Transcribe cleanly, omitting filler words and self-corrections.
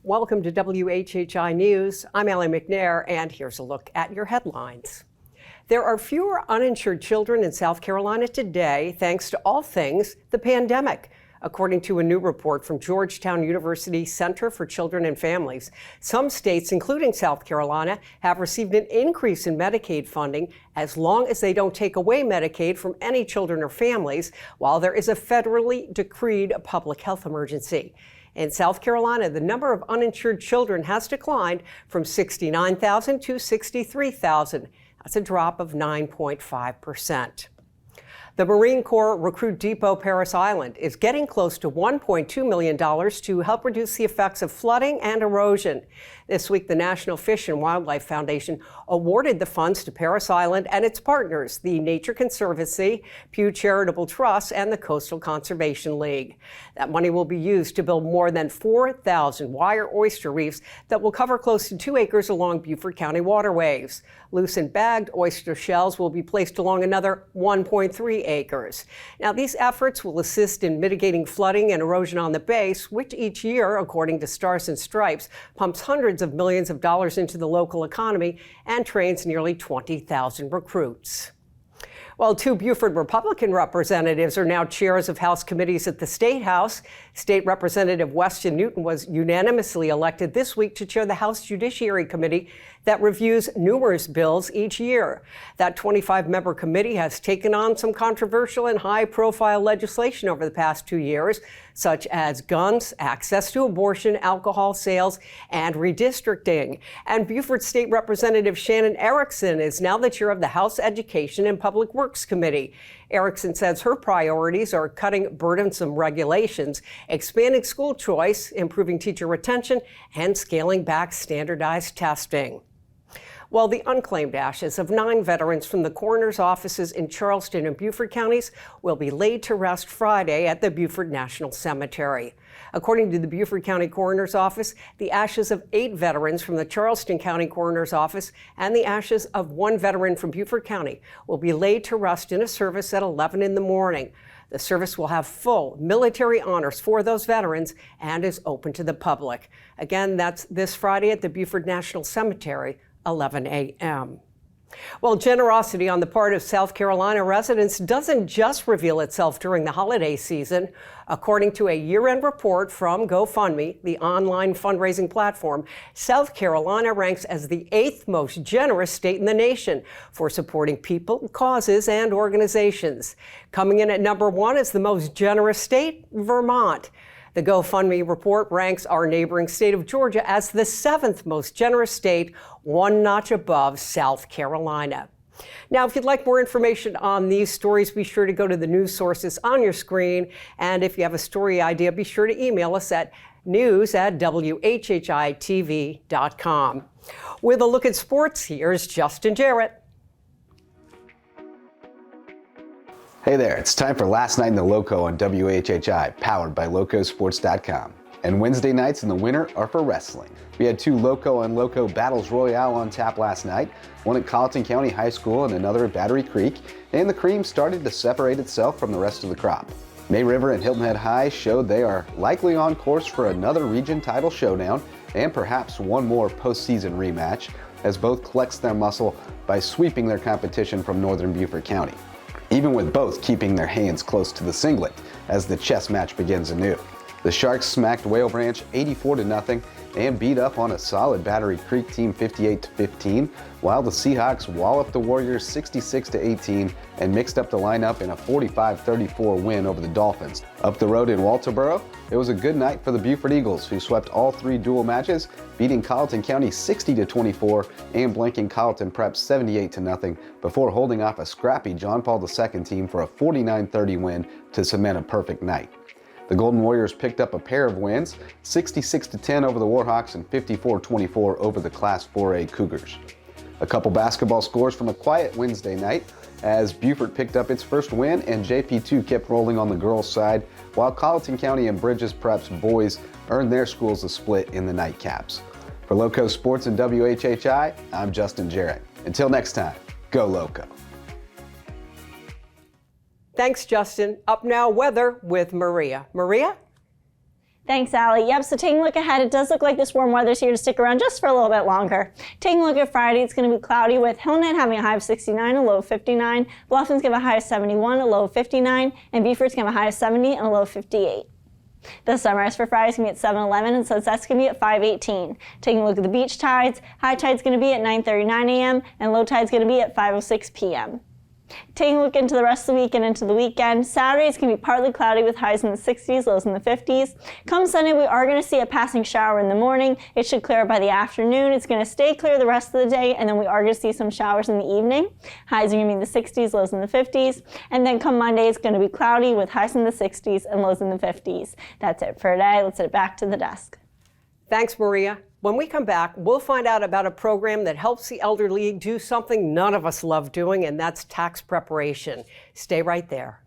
Welcome to WHHI News. I'm McNair, and here's a look at your headlines. There are fewer uninsured children in South Carolina today, thanks to all things the pandemic. According to a new report from Georgetown University Center for Children and Families, some states, including South Carolina, have received an increase in Medicaid funding as long as they don't take away Medicaid from any children or families while there is a federally decreed public health emergency. In South Carolina, the number of uninsured children has declined from 69,000 to 63,000. That's a drop of 9.5%. The Marine Corps Recruit Depot Parris Island is getting close to $1.2 million to help reduce the effects of flooding and erosion. This week, the National Fish and Wildlife Foundation awarded the funds to Parris Island and its partners, the Nature Conservancy, Pew Charitable Trust, and the Coastal Conservation League. That money will be used to build more than 4,000 wire oyster reefs that will cover close to 2 acres along Beaufort County waterways. Loose and bagged oyster shells will be placed along another 1.3 acres. Now, these efforts will assist in mitigating flooding and erosion on the base, which each year, according to Stars and Stripes, pumps hundreds of millions of dollars into the local economy and trains nearly 20,000 recruits. Well, 2 Beaufort Republican representatives are now chairs of House committees at the State House. State Representative Weston Newton was unanimously elected this week to chair the House Judiciary Committee that reviews numerous bills each year. That 25-member committee has taken on some controversial and high-profile legislation over the past 2 years, such as guns, access to abortion, alcohol sales, and redistricting. And Beaufort State Representative Shannon Erickson is now the chair of the House Education and Public Works Committee. Erickson says her priorities are cutting burdensome regulations, expanding school choice, improving teacher retention, and scaling back standardized testing. Well, the unclaimed ashes of 9 veterans from the coroner's offices in Charleston and Beaufort counties will be laid to rest Friday at the Beaufort National Cemetery. According to the Beaufort County Coroner's Office, the ashes of 8 veterans from the Charleston County Coroner's Office and the ashes of 1 veteran from Beaufort County will be laid to rest in a service at 11 in the morning. The service will have full military honors for those veterans and is open to the public. Again, that's this Friday at the Beaufort National Cemetery, 11 a.m. Well, generosity on the part of South Carolina residents doesn't just reveal itself during the holiday season. According to a year-end report from GoFundMe, the online fundraising platform, South Carolina ranks as the 8th most generous state in the nation for supporting people, causes, and organizations. Coming in at number 1 is the most generous state, Vermont. The GoFundMe report ranks our neighboring state of Georgia as the 7th most generous state, 1 notch above South Carolina. Now, if you'd like more information on these stories, be sure to go to the news sources on your screen. And if you have a story idea, be sure to email us at news@WHHITV.com. With a look at sports, here's Justin Jarrett. Hey there, it's time for Last Night in the Loco on WHHI, powered by LocoSports.com. And Wednesday nights in the winter are for wrestling. We had 2 Loco on Loco Battles Royale on tap last night, one at Colleton County High School and another at Battery Creek, and the cream started to separate itself from the rest of the crop. May River and Hilton Head High showed they are likely on course for another region title showdown and perhaps one more postseason rematch, as both flexed their muscle by sweeping their competition from Northern Beaufort County, even with both keeping their hands close to the singlet as the chess match begins anew. The Sharks smacked Whale Branch 84-0 and beat up on a solid Battery Creek team 58-15, while the Seahawks walloped the Warriors 66-18 and mixed up the lineup in a 45-34 win over the Dolphins. Up the road in Walterboro, it was a good night for the Beaufort Eagles, who swept all 3 dual matches, beating Colleton County 60-24 and blanking Colleton Prep 78-0 before holding off a scrappy John Paul II team for a 49-30 win to cement a perfect night. The Golden Warriors picked up a pair of wins, 66-10 over the Warhawks and 54-24 over the Class 4A Cougars. A couple basketball scores from a quiet Wednesday night as Beaufort picked up its first win and JP2 kept rolling on the girls' side, while Colleton County and Bridges Prep's boys earned their schools a split in the nightcaps. For Loco Sports and WHHI, I'm Justin Jarrett. Until next time, go Loco. Thanks, Justin. Up now, weather with Maria. Maria? Thanks, Allie. Yep, so taking a look ahead, it does look like this warm weather's here to stick around just for a little bit longer. Taking a look at Friday, it's going to be cloudy with Hilton having a high of 69, a low of 59. Bluffton's going to have a high of 71, a low of 59. And Beaufort's going to have a high of 70 and a low of 58. The sunrise for Friday is going to be at 7:11 and sunset's going to be at 5:18. Taking a look at the beach tides, high tide's going to be at 9:39 a.m. and low tide's going to be at 5:06 p.m. Taking a look into the rest of the week and into the weekend, Saturday is going to be partly cloudy with highs in the 60s, lows in the 50s. Come Sunday, we are going to see a passing shower in the morning. It should clear by the afternoon. It's going to stay clear the rest of the day, and then we are going to see some showers in the evening. Highs are going to be in the 60s, lows in the 50s. And then come Monday, it's going to be cloudy with highs in the 60s and lows in the 50s. That's it for today. Let's send it back to the desk. Thanks, Maria. When we come back, we'll find out about a program that helps the elderly do something none of us love doing, and that's tax preparation. Stay right there.